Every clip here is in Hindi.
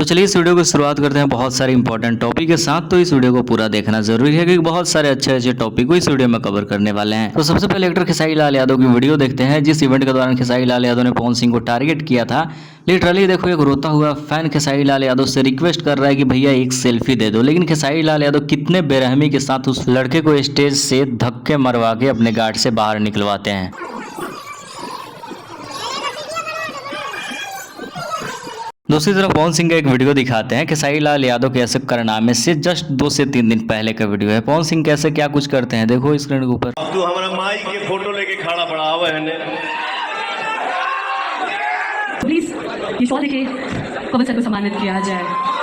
चलिए इस वीडियो को शुरुआत करते हैं बहुत सारे इंपॉर्टेंट टॉपिक के साथ। तो इस वीडियो को पूरा देखना जरूरी है क्योंकि बहुत सारे अच्छे अच्छे टॉपिक को इस वीडियो में कवर करने वाले हैं। तो सबसे पहले एक्टर खेसारी लाल यादव की वीडियो देखते हैं, जिस इवेंट के दौरान खेसारी लाल यादव ने पवन सिंह को टारगेट किया था। लिटरली देखो, एक रोता हुआ फैन खेसारी लाल यादव से रिक्वेस्ट कर रहा है कि भैया एक सेल्फी दे दो, लेकिन खेसारी लाल यादव कितने बेरहमी के साथ उस लड़के को स्टेज से धक्के मरवा के अपने गार्ड से बाहर निकलवाते हैं। दूसरी तरफ पवन सिंह का एक वीडियो दिखाते हैं खेसारी लाल यादव के ऐसे कारनामे से जस्ट 2 से 3 दिन पहले का वीडियो है। पवन सिंह कैसे क्या कुछ करते हैं देखो स्क्रीन के ऊपर। तू हमारा माई के फोटो लेके खड़ा पड़ा हुआ है। प्लीज ये सौ देखिए कमल सर को सम्मानित किया जाए।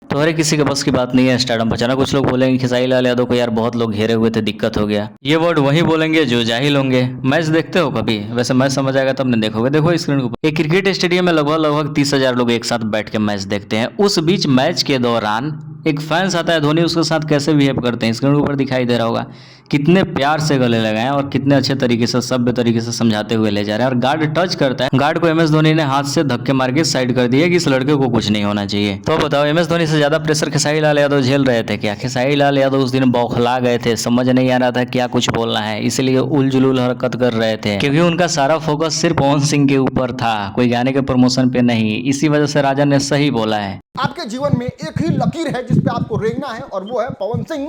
तो हर किसी के बस की बात नहीं है स्टारडम बचाना। कुछ लोग बोलेंगे खेसारी लाल यादव को यार बहुत लोग घेरे हुए थे, दिक्कत हो गया। ये वर्ड वही बोलेंगे जो जाहिल होंगे। मैच देखते हो कभी? वैसे मैच समझ आएगा तब नहीं देखोगे। देखो स्क्रीन के ऊपर, एक क्रिकेट स्टेडियम में लगभग 30,000 लोग एक साथ बैठ के मैच देखते हैं। उस बीच मैच के दौरान एक फैंस आता है, धोनी उसके साथ कैसे बिहेव करते हैं स्क्रीन के ऊपर दिखाई दे रहा होगा। कितने प्यार से गले लगाए और कितने अच्छे तरीके से सभ्य तरीके से समझाते हुए ले जा रहे हैं। और गार्ड टच करता है, गार्ड को MS धोनी ने हाथ से धक्के मार के साइड कर दिया कि इस लड़के को कुछ नहीं होना चाहिए। तो बताओ MS धोनी से ज्यादा प्रेशर खेसारी लाल यादव झेल रहे थे क्या? खेसारी लाल यादव उस दिन बौखला गए थे, समझ नहीं आ रहा था क्या कुछ बोलना है, इसलिए उलझुल हरकत कर रहे थे क्योंकि उनका सारा फोकस सिर्फ पवन सिंह के ऊपर था, कोई गाने के प्रमोशन पे नहीं। इसी वजह से राजा ने सही बोला है, आपके जीवन में एक ही लकीर है जिस पे आपको रेंगना है और वो है पवन सिंह।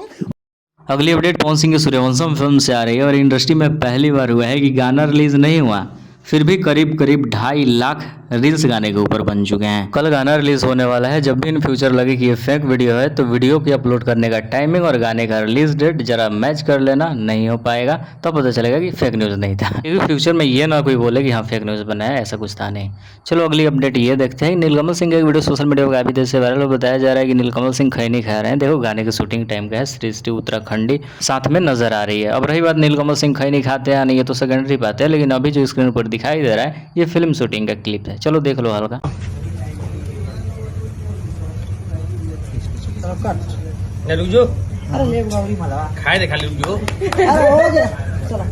अगली अपडेट पवन सिंह की सूर्यवंशम फिल्म से आ रही है और इंडस्ट्री में पहली बार हुआ है कि गाना रिलीज नहीं हुआ, फिर भी करीब 2.5 लाख रील्स गाने के ऊपर बन चुके हैं। कल गाना रिलीज होने वाला है। जब भी इन फ्यूचर लगे कि ये फेक वीडियो है तो वीडियो की अपलोड करने का टाइमिंग और गाने का रिलीज डेट जरा मैच कर लेना, नहीं हो पाएगा तो पता चलेगा कि फेक न्यूज नहीं था। क्योंकि फ्यूचर में ये ना कोई बोले कि हाँ फेक न्यूज बना है, ऐसा कुछ था नहीं। चलो अगली अपडेट ये देखते हैं। नीलकमल सिंह का एक वीडियो सोशल मीडिया पर काफी देर से वायरल बताया जा रहा है कि नीलकमल सिंह खैनी खा रहे हैं। देखो गाने की शूटिंग टाइम का है, सृष्टि उत्तराखंडी साथ में नजर आ रही है। अब रही बात नीलकमल सिंह खैनी खाते हैं नहीं, ये तो सेकेंडरी बात है, लेकिन अभी जो स्क्रीन पर दिखाई दे रहा है ये फिल्म शूटिंग का क्लिप है। चलो देख लो हल्का। रुक जो, अरे ले बावरी मला खाए दे खाली रुक जो, अरे हो गया चलो।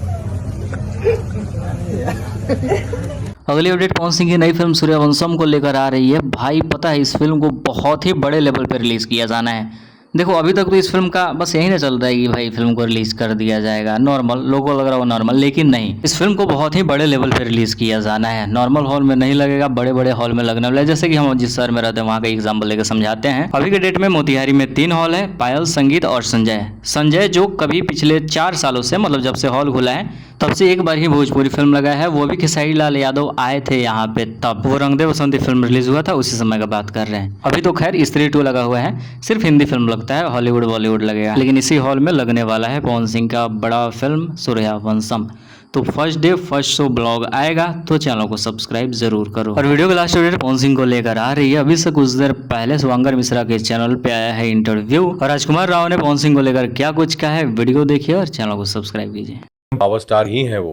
अगली अपडेट पवन सिंह की नई फिल्म सूर्यवंशम को लेकर आ रही है। भाई पता है इस फिल्म को बहुत ही बड़े लेवल पर रिलीज किया जाना है। देखो अभी तक तो इस फिल्म का बस यही ना चल रहा है कि भाई फिल्म को रिलीज कर दिया जाएगा, नॉर्मल लोगों को लग रहा हो नॉर्मल, लेकिन नहीं, इस फिल्म को बहुत ही बड़े लेवल पे रिलीज किया जाना है। नॉर्मल हॉल में नहीं लगेगा, बड़े बड़े हॉल में लगने वाला है। जैसे कि हम जिस शहर में रहते हैं वहाँ का एग्जाम्पल लेकर समझाते हैं। अभी के डेट में मोतिहारी में 3 हॉल है, पायल, संगीत और संजय जो कभी पिछले 4 सालों से, मतलब जब से हॉल खुला है तब से एक बार ही भोजपुरी फिल्म लगा है, वो भी खेसारी लाल यादव आए थे यहाँ पे, तब वो रंग दे बसंती फिल्म रिलीज हुआ था, उसी समय का बात कर रहे हैं। अभी तो खैर स्त्री 2 लगा हुआ है, सिर्फ हिंदी फिल्म लगता है, हॉलीवुड बॉलीवुड लगेगा, लेकिन इसी हॉल में लगने वाला है पवन सिंह का बड़ा फिल्म सूर्यवंशम। तो first day first show blog आएगा, तो चैनल को सब्सक्राइब जरूर करो। और वीडियो के लास्ट अपडेट पवन सिंह को लेकर आ रही है। अभी से कुछ देर पहले शिवांकर मिश्रा के चैनल पे आया है इंटरव्यू और राजकुमार राव ने पवन सिंह को लेकर क्या कुछ कहा है, वीडियो देखिए और चैनल को सब्सक्राइब कीजिए। पावर स्टार ही है वो,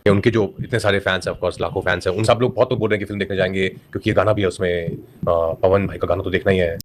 उनके जो इतने सारे फैंस हैं, ऑफ कोर्स लाखों फैंस हैं, उन सब लोग बहुत तो बोल रहे हैं कि फिल्म देखने जाएंगे क्योंकि ये गाना भी है उसमें, पवन भाई का गाना तो देखना ही है।